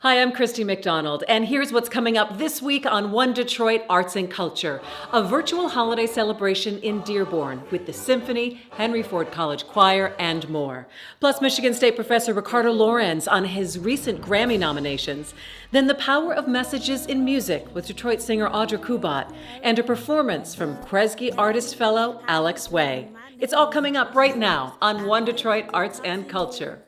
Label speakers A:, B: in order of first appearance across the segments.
A: Hi, I'm Christy McDonald, and here's what's coming up this week on One Detroit Arts and Culture, a virtual holiday celebration in Dearborn with the Symphony, Henry Ford College Choir, and more. Plus, Michigan State Professor Ricardo Lorenz on his recent Grammy nominations. Then the power of messages in music with Detroit singer Audra Kubat, and a performance from Kresge Artist Fellow Alex Way. It's all coming up right now on One Detroit Arts and Culture.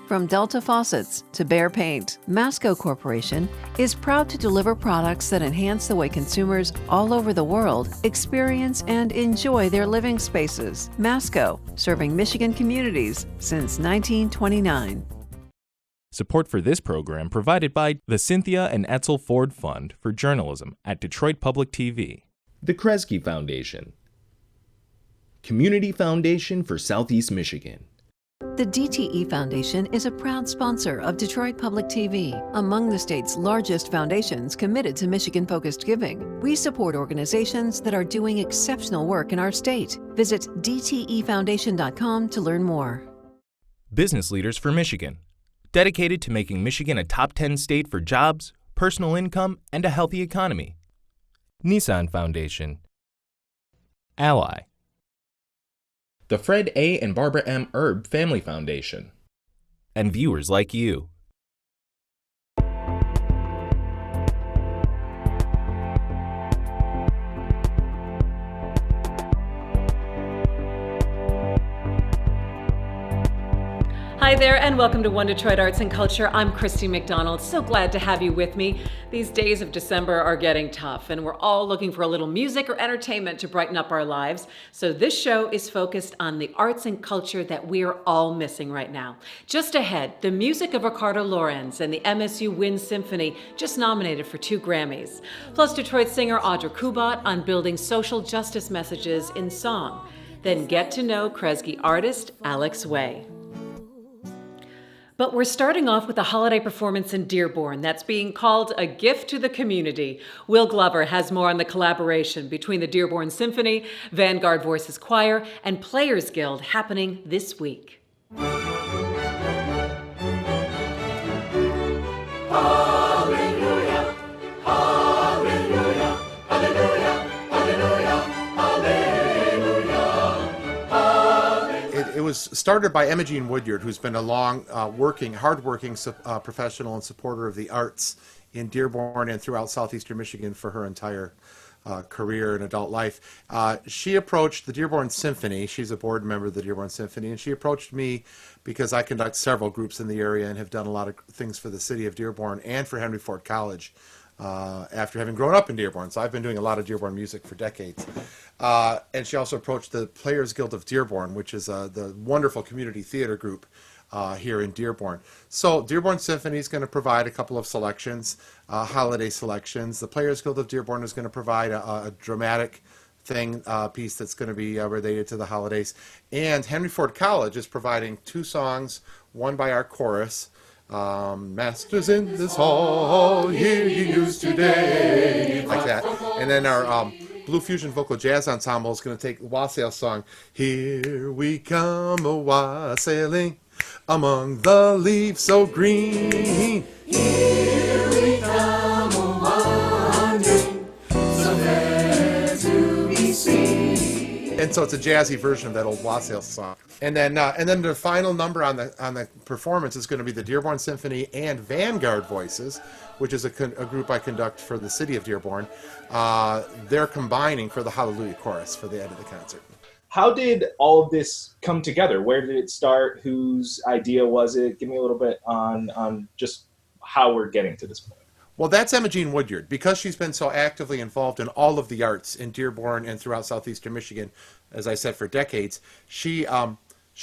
B: From Delta Faucets to Behr Paint, Masco Corporation is proud to deliver products that enhance the way consumers all over the world experience and enjoy their living spaces. Masco, serving Michigan communities since 1929.
C: Support for this program provided by the Cynthia and Etzel Ford Fund for Journalism at Detroit Public TV.
D: The Kresge Foundation, Community Foundation for Southeast Michigan.
B: The DTE Foundation is a proud sponsor of Detroit Public TV, among the state's largest foundations committed to Michigan-focused giving. We support organizations that are doing exceptional work in our state. Visit dtefoundation.com to learn more.
C: Business Leaders for Michigan, dedicated to making Michigan a top 10 state for jobs, personal income, and a healthy economy. Nissan Foundation. Ally.
D: The Fred A. and Barbara M. Erb Family Foundation.
C: And viewers like you.
A: Hi there, and welcome to One Detroit Arts and Culture. I'm Christy McDonald. So glad to have you with me. These days of December are getting tough, and we're all looking for a little music or entertainment to brighten up our lives. So this show is focused on the arts and culture that we are all missing right now. Just ahead, the music of Ricardo Lorenz and the MSU Wind Symphony, just nominated for 2 Grammys. Plus, Detroit singer Audra Kubat on building social justice messages in song. Then get to know Kresge artist Alex Way. But we're starting off with a holiday performance in Dearborn that's being called a gift to the community. Will Glover has more on the collaboration between the Dearborn Symphony, Vanguard Voices Choir, and Players Guild happening this week.
E: Hallelujah, hallelujah, hallelujah, hallelujah, hallelujah.
F: It was started by Imogene Woodyard, who's been a long, hardworking professional and supporter of the arts in Dearborn and throughout southeastern Michigan for her entire career and adult life. She approached the Dearborn Symphony. She's a board member of the Dearborn Symphony, and she approached me because I conduct several groups in the area and have done a lot of things for the city of Dearborn and for Henry Ford College after having grown up in Dearborn. So I've been doing a lot of Dearborn music for decades. And she also approached the Players Guild of Dearborn, which is the wonderful community theater group here in Dearborn. So Dearborn Symphony is going to provide a couple of selections, holiday selections. The Players Guild of Dearborn is going to provide a dramatic piece that's going to be related to the holidays. And Henry Ford College is providing 2 songs, one by our chorus, Masters in this hall, hear ye news today, like that. And then our Blue Fusion Vocal Jazz Ensemble is going to take the Wassail song, Here we come a-wassailing among the leaves so green.
E: Here we come a-wandering, so fair to be seen.
F: And so it's a jazzy version of that old Wassail song. And then the final number on the performance is going to be the Dearborn Symphony and Vanguard Voices, which is a group I conduct for the city of Dearborn. They're combining for the Hallelujah Chorus for the end of the concert.
G: How did all of this come together? Where did it start? Whose idea was it? Give me a little bit on just how we're getting to this point.
F: Well, that's Imogene Woodyard. Because she's been so actively involved in all of the arts in Dearborn and throughout southeastern Michigan, as I said, for decades, she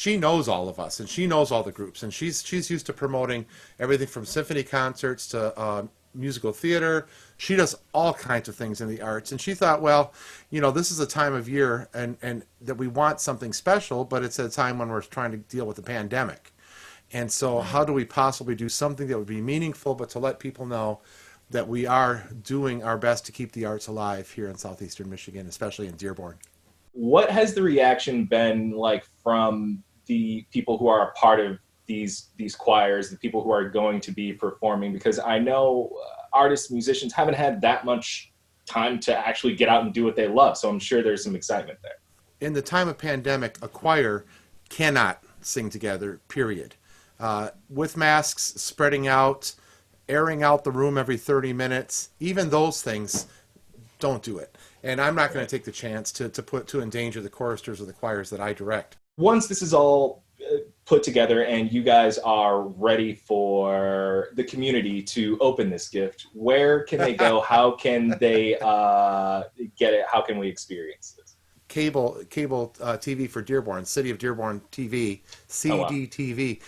F: knows all of us, and she knows all the groups, and she's used to promoting everything from symphony concerts to musical theater. She does all kinds of things in the arts, and she thought, well, this is a time of year and that we want something special, but it's a time when we're trying to deal with the pandemic. And so how do we possibly do something that would be meaningful, but to let people know that we are doing our best to keep the arts alive here in southeastern Michigan, especially in Dearborn?
G: What has the reaction been like from the people who are a part of these choirs, the people who are going to be performing? Because I know artists, musicians haven't had that much time to actually get out and do what they love. So I'm sure there's some excitement there.
F: In the time of pandemic, a choir cannot sing together, period. With masks, spreading out, airing out the room every 30 minutes, even those things, don't do it. And I'm not going to take the chance to endanger the choristers or the choirs that I direct.
G: Once this is all put together and you guys are ready for the community to open this gift, where can they go? How can they get it? How can we experience this?
F: Cable TV for Dearborn, City of Dearborn TV, CDTV,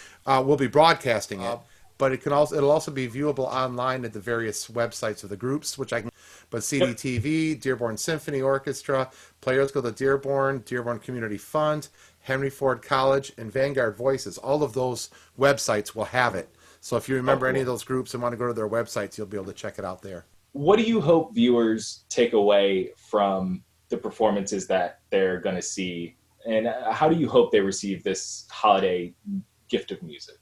F: will be broadcasting it. But it'll also be viewable online at the various websites of the groups, but CDTV, Dearborn Symphony Orchestra, players go to Dearborn Community Fund, Henry Ford College, and Vanguard Voices. All of those websites will have it. So if you remember any of those groups and want to go to their websites, you'll be able to check it out there.
G: What do you hope viewers take away from the performances that they're going to see? And how do you hope they receive this holiday gift of music?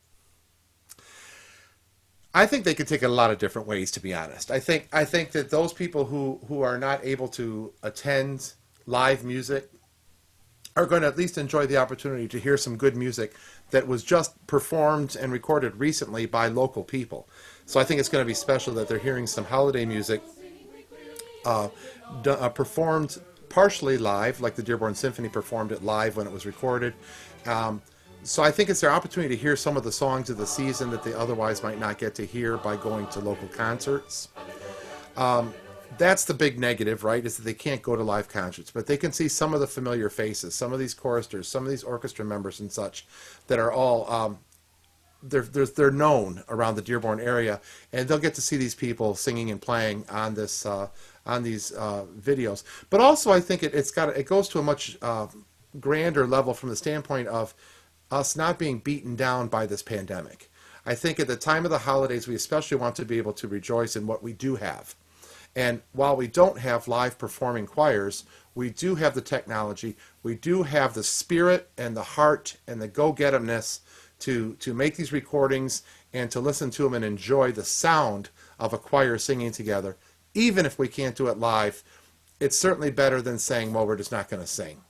F: I think they could take it a lot of different ways, to be honest. I think that those people who are not able to attend live music are going to at least enjoy the opportunity to hear some good music that was just performed and recorded recently by local people. So I think it's going to be special that they're hearing some holiday music performed partially live, like the Dearborn Symphony performed it live when it was recorded. So I think it's their opportunity to hear some of the songs of the season that they otherwise might not get to hear by going to local concerts. That's the big negative, right, is that they can't go to live concerts, but they can see some of the familiar faces, some of these choristers, some of these orchestra members and such that are all, they're known around the Dearborn area, and they'll get to see these people singing and playing on this on these videos. But also I think it goes to a much grander level from the standpoint of us not being beaten down by this pandemic. I think at the time of the holidays, we especially want to be able to rejoice in what we do have. And while we don't have live performing choirs, we do have the technology, we do have the spirit and the heart and the go-get-emness to make these recordings and to listen to them and enjoy the sound of a choir singing together. Even if we can't do it live, it's certainly better than saying, well, we're just not going to sing.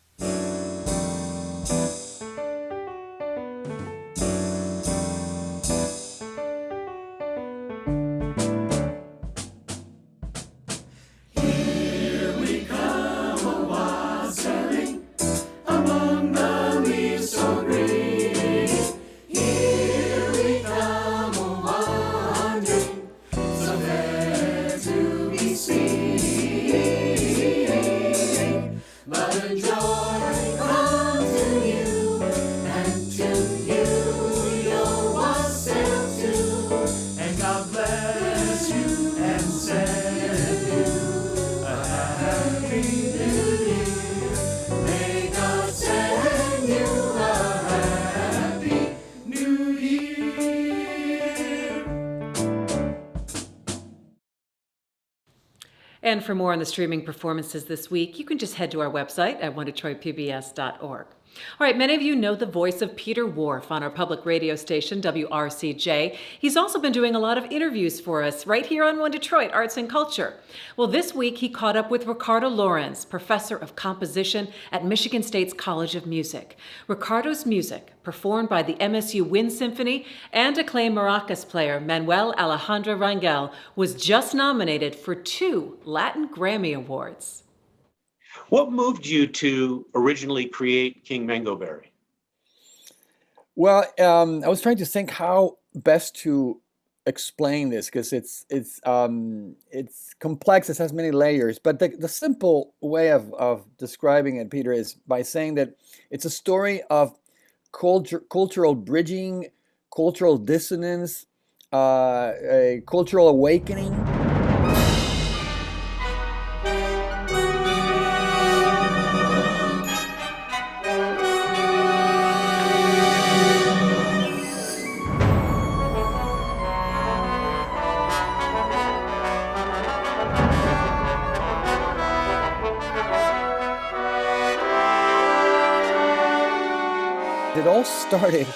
A: And for more on the streaming performances this week, you can just head to our website at onedetroitpbs.org. All right, many of you know the voice of Peter Whorf on our public radio station, WRCJ. He's also been doing a lot of interviews for us right here on One Detroit Arts and Culture. Well, this week he caught up with Ricardo Lorenz, professor of composition at Michigan State's College of Music. Ricardo's music, performed by the MSU Wind Symphony and acclaimed maracas player Manuel Alejandro Rangel, was just nominated for 2 Latin Grammy Awards.
H: What moved you to originally create King Mangoberry?
I: Well, I was trying to think how best to explain this because it's complex. It has many layers. But the simple way of describing it, Peter, is by saying that it's a story of cultural bridging, cultural dissonance, a cultural awakening. It all started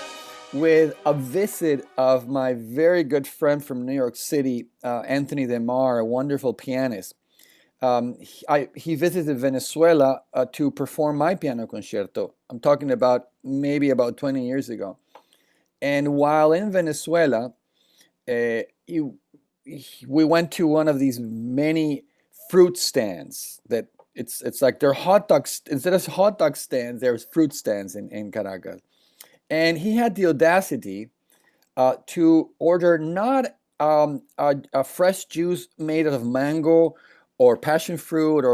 I: with a visit of my very good friend from New York City, Anthony DeMar, a wonderful pianist. He visited Venezuela to perform my piano concerto. I'm talking about maybe about 20 years ago. And while in Venezuela, we went to one of these many fruit stands that it's like they're hot dogs. Instead of hot dog stands, there's fruit stands in Caracas. And he had the audacity to order not a fresh juice made out of mango or passion fruit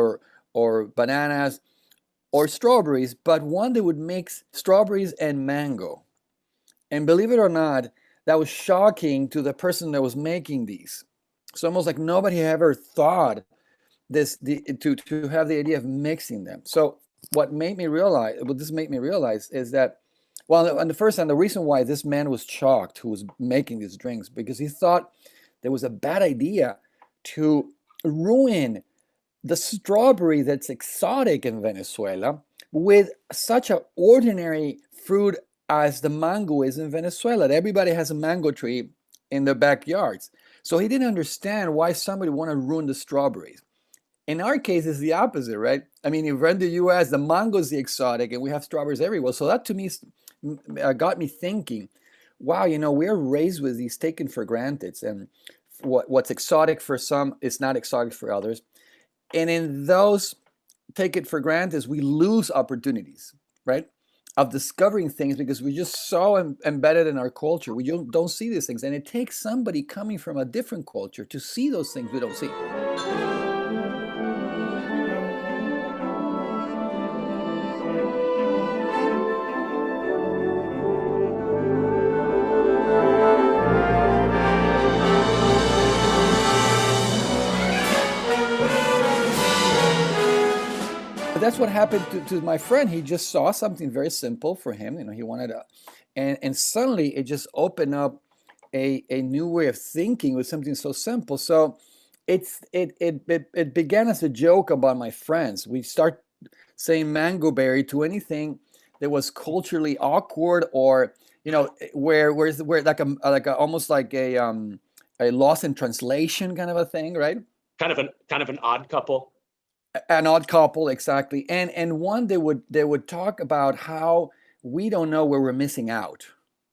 I: or bananas or strawberries, but one that would mix strawberries and mango. And believe it or not, that was shocking to the person that was making these. It's almost like nobody ever thought to have the idea of mixing them. So what this made me realize is that, well, on the first hand, the reason why this man was shocked who was making these drinks, because he thought there was a bad idea to ruin the strawberry that's exotic in Venezuela with such an ordinary fruit as the mango is in Venezuela. Everybody has a mango tree in their backyards. So he didn't understand why somebody want to ruin the strawberries. In our case, it's the opposite, right? I mean, if we're in the US, the mango is the exotic and we have strawberries everywhere. So that to me got me thinking, wow, we're raised with these taken for granted. And what's exotic for some is not exotic for others. And in those take it for granted, we lose opportunities, right? Of discovering things because we're just so embedded in our culture. We don't see these things. And it takes somebody coming from a different culture to see those things we don't see. That's what happened to my friend. He just saw something very simple for him. He wanted to, and suddenly it just opened up a new way of thinking with something so simple. So it began as a joke about my friends. We start saying Mangoberry to anything that was culturally awkward or where like a almost like a lost in translation kind of a thing, right?
H: Kind of an odd couple.
I: An odd couple, exactly. And one they would talk about how we don't know where we're missing out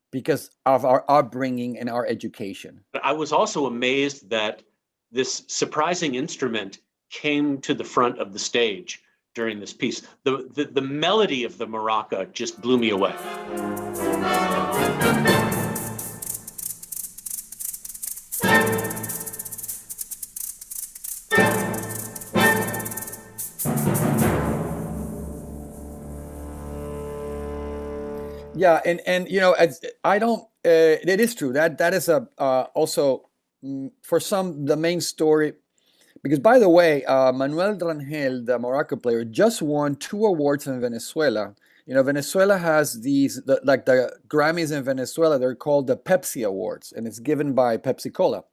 I: because of our upbringing and our education.
H: I was also amazed that this surprising instrument came to the front of the stage during this piece. The melody of the maraca just blew me away.
I: Yeah, and I don't. It is true that is also for some the main story, because by the way, Manuel Rangel, the maraca player, just won 2 awards in Venezuela. Venezuela has these like the Grammys in Venezuela. They're called the Pepsi Awards, and it's given by Pepsi Cola.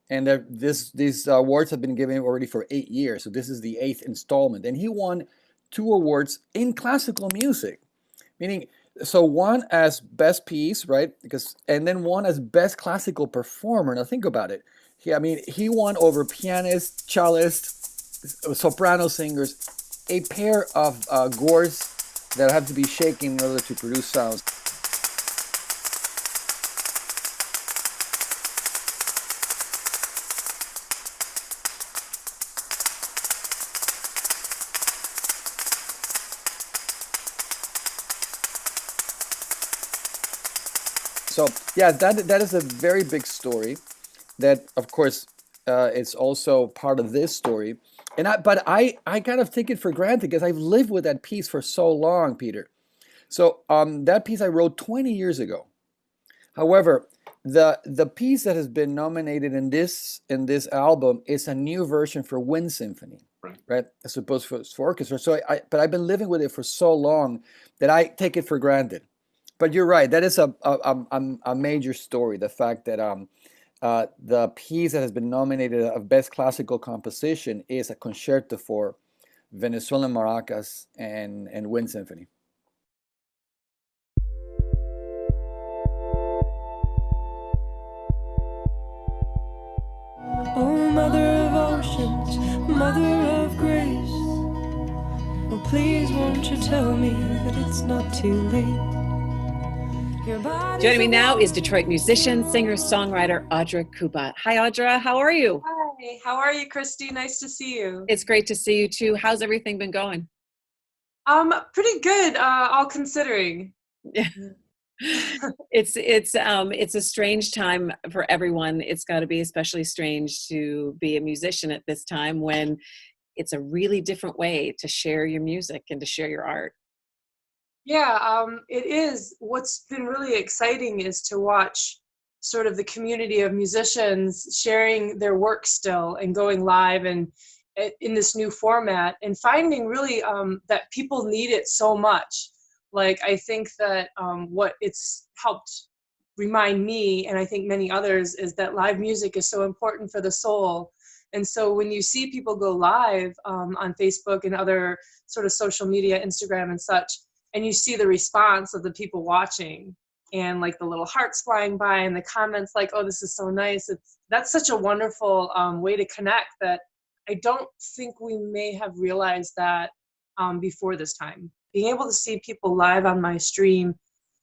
I: And these awards have been given already for 8 years. So this is the 8th installment, and he won 2 awards in classical music, meaning. So one as best piece, right? And then one as best classical performer. Now think about it. He won over pianists, cellists, soprano singers, a pair of gourds that have to be shaken in order to produce sounds. So yeah, that is a very big story that, of course, is also part of this story. But I kind of take it for granted because I've lived with that piece for so long, Peter. So that piece I wrote 20 years ago. However, the piece that has been nominated in this album is a new version for wind symphony, right? As opposed for orchestra. So but I've been living with it for so long that I take it for granted. But you're right. That is a major story. The fact that the piece that has been nominated of Best Classical Composition is a concerto for Venezuelan maracas and wind symphony.
E: mother of oceans, mother of grace. Oh, please won't you tell me that it's not too late.
A: Joining me now is Detroit musician, singer, songwriter Audra Kubat. Hi, Audra. How are you?
J: Hi. How are you, Christy? Nice to see you.
A: It's great to see you too. How's everything been going?
J: Pretty good. All considering.
A: Yeah. It's a strange time for everyone. It's got to be especially strange to be a musician at this time when it's a really different way to share your music and to share your art.
J: Yeah, it is. What's been really exciting is to watch sort of the community of musicians sharing their work still and going live and in this new format and finding really that people need it so much. Like, I think that what it's helped remind me, and I think many others, is that live music is so important for the soul. And so when you see people go live on Facebook and other sort of social media, Instagram and such, and you see the response of the people watching and like the little hearts flying by and the comments like, oh, this is so nice. That's such a wonderful way to connect that I don't think we may have realized that before this time. Being able to see people live on my stream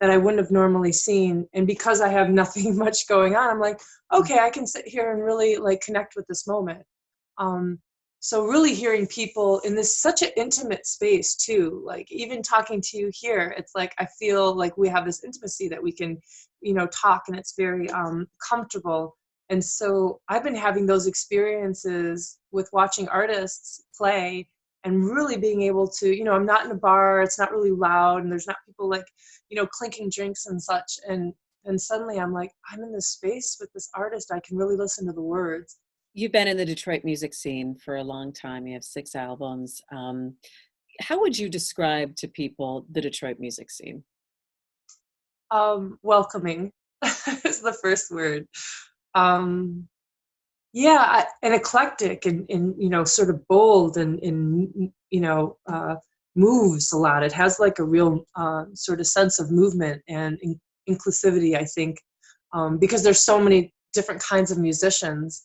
J: that I wouldn't have normally seen. And because I have nothing much going on, I'm like, okay, I can sit here and really like connect with this moment. So really hearing people in this such an intimate space too, like even talking to you here, it's like I feel like we have this intimacy that we can, talk, and it's very comfortable. And so I've been having those experiences with watching artists play and really being able to, I'm not in a bar, it's not really loud, and there's not people like, clinking drinks and such. And suddenly I'm like, I'm in this space with this artist, I can really listen to the words.
A: You've been in the Detroit music scene for a long time. You have 6 albums. How would you describe to people the Detroit music scene?
J: Welcoming is the first word. Yeah, and eclectic and sort of bold and moves a lot. It has like a real sort of sense of movement and inclusivity, I think, because there's so many different kinds of musicians.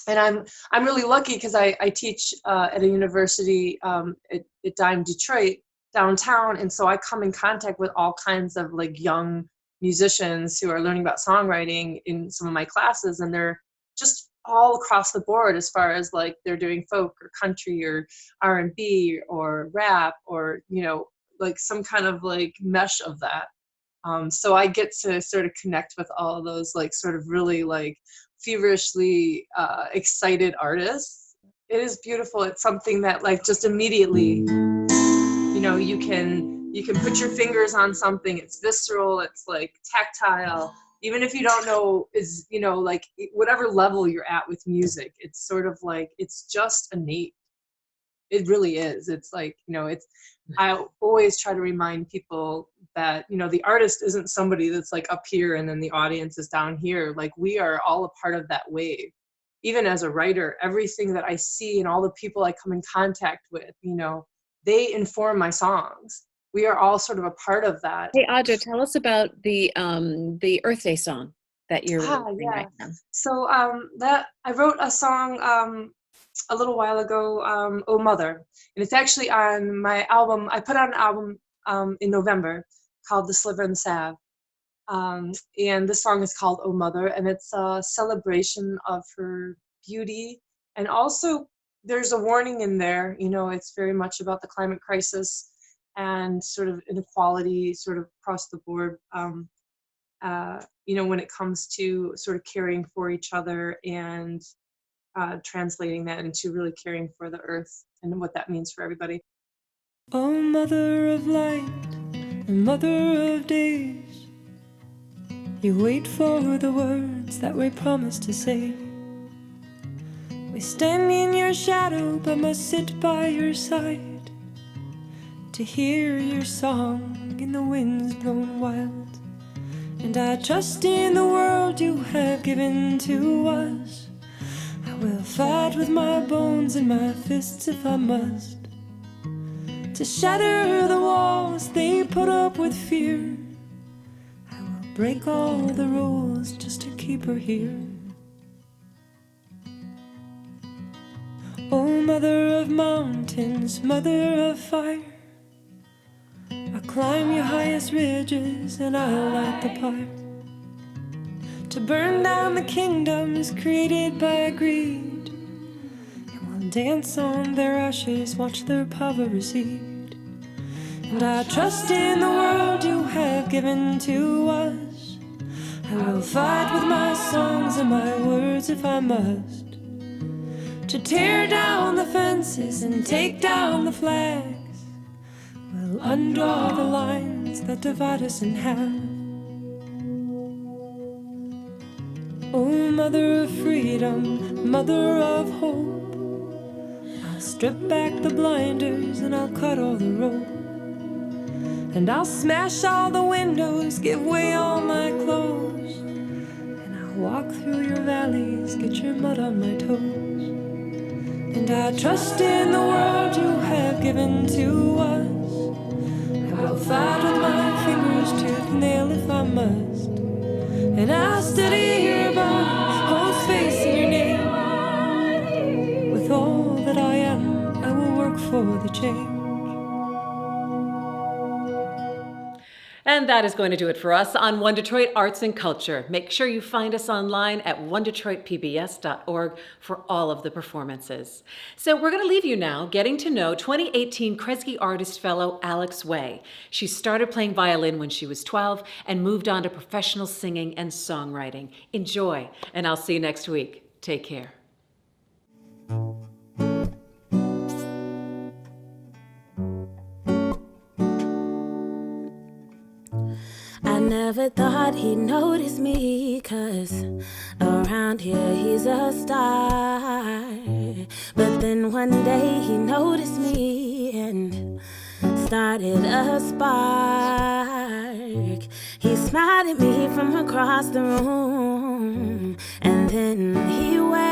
J: And I'm really lucky because I teach at a university at Dime Detroit downtown, and so I come in contact with all kinds of like young musicians who are learning about songwriting in some of my classes, and they're just all across the board as far as like they're doing folk or country or R&B or rap or like some kind of like mesh of that. So I get to sort of connect with all of those like sort of really like feverishly excited artists. It is beautiful. It's something that like just immediately, you can put your fingers on something. It's visceral. It's like tactile. Even if you don't know is, like whatever level you're at with music, it's sort of like, it's just innate. It really is. It's like, I always try to remind people that, the artist isn't somebody that's like up here and then the audience is down here. Like we are all a part of that wave. Even as a writer, everything that I see and all the people I come in contact with, they inform my songs. We are all sort of a part of that.
A: Hey, Audra, tell us about the Earth Day song that you're recording right now.
J: So that I wrote a song a little while ago, Oh Mother, and it's actually on my album. I put out an album in November called The Sliver and Salve, and this song is called Oh Mother, and it's a celebration of her beauty, and also there's a warning in there. It's very much about the climate crisis and sort of inequality sort of across the board, when it comes to sort of caring for each other and translating that into really caring for the earth and what that means for everybody.
E: Oh, mother of light and mother of days, you wait for the words that we promised to say. We stand in your shadow but must sit by your side to hear your song in the winds blown wild. And I trust in the world you have given to us. I will fight with my bones and my fists if I must, to shatter the walls they put up with fear. I will break all the rules just to keep her here. Oh, mother of mountains, mother of fire, I'll climb your highest ridges and I'll light the pyre. To burn down the kingdoms created by greed, and we'll dance on their ashes, watch their power recede. And I trust in the world you have given to us. I will fight with my songs and my words if I must, to tear down the fences and take down the flags. We'll undraw the lines that divide us in half. Oh, mother of freedom, mother of hope, I'll strip back the blinders and I'll cut all the rope. And I'll smash all the windows, give away all my clothes. And I'll walk through your valleys, get your mud on my toes. And I trust in the world you have given to us. I will fight with my fingers tooth and nail if I must. And I'll study your bones, hold space in your name. With all that I am, I will work for the change.
A: And that is going to do it for us on One Detroit Arts and Culture. Make sure you find us online at onedetroitpbs.org for all of the performances. So we're going to leave you now getting to know 2018 Kresge Artist Fellow Alex Way. She started playing violin when she was 12 and moved on to professional singing and songwriting. Enjoy, and I'll see you next week. Take care.
K: I never thought he'd notice me, 'cause around here he's a star. But then one day he noticed me and started a spark. He smiled at me from across the room, and then he waved.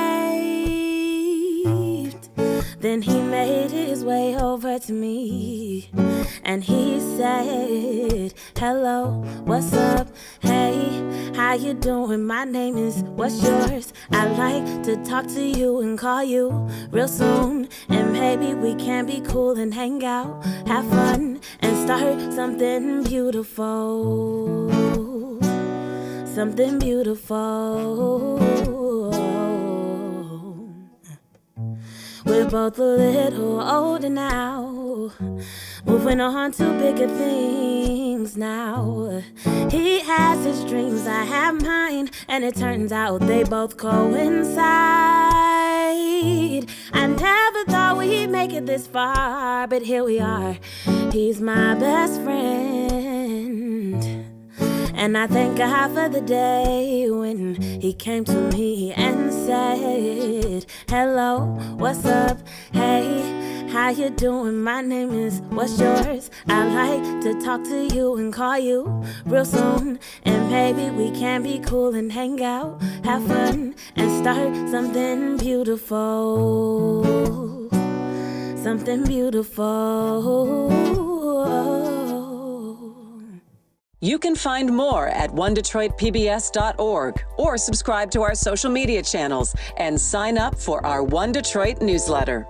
K: Then he made his way over to me, and he said, hello, what's up, hey, how you doing, my name is, what's yours, I'd like to talk to you and call you real soon, and maybe we can be cool and hang out, have fun, and start something beautiful, something beautiful. We're both a little older now, moving on to bigger things now. He has his dreams, I have mine, and it turns out they both coincide. I never thought we'd make it this far, but here we are. He's my best friend, and I thank God for the day when he came to me and said, hello, what's up, hey, how you doing, my name is, what's yours, I'd like to talk to you and call you real soon, and maybe we can be cool and hang out, have fun, and start something beautiful, something beautiful.
L: You can find more at onedetroitpbs.org or subscribe to our social media channels and sign up for our One Detroit newsletter.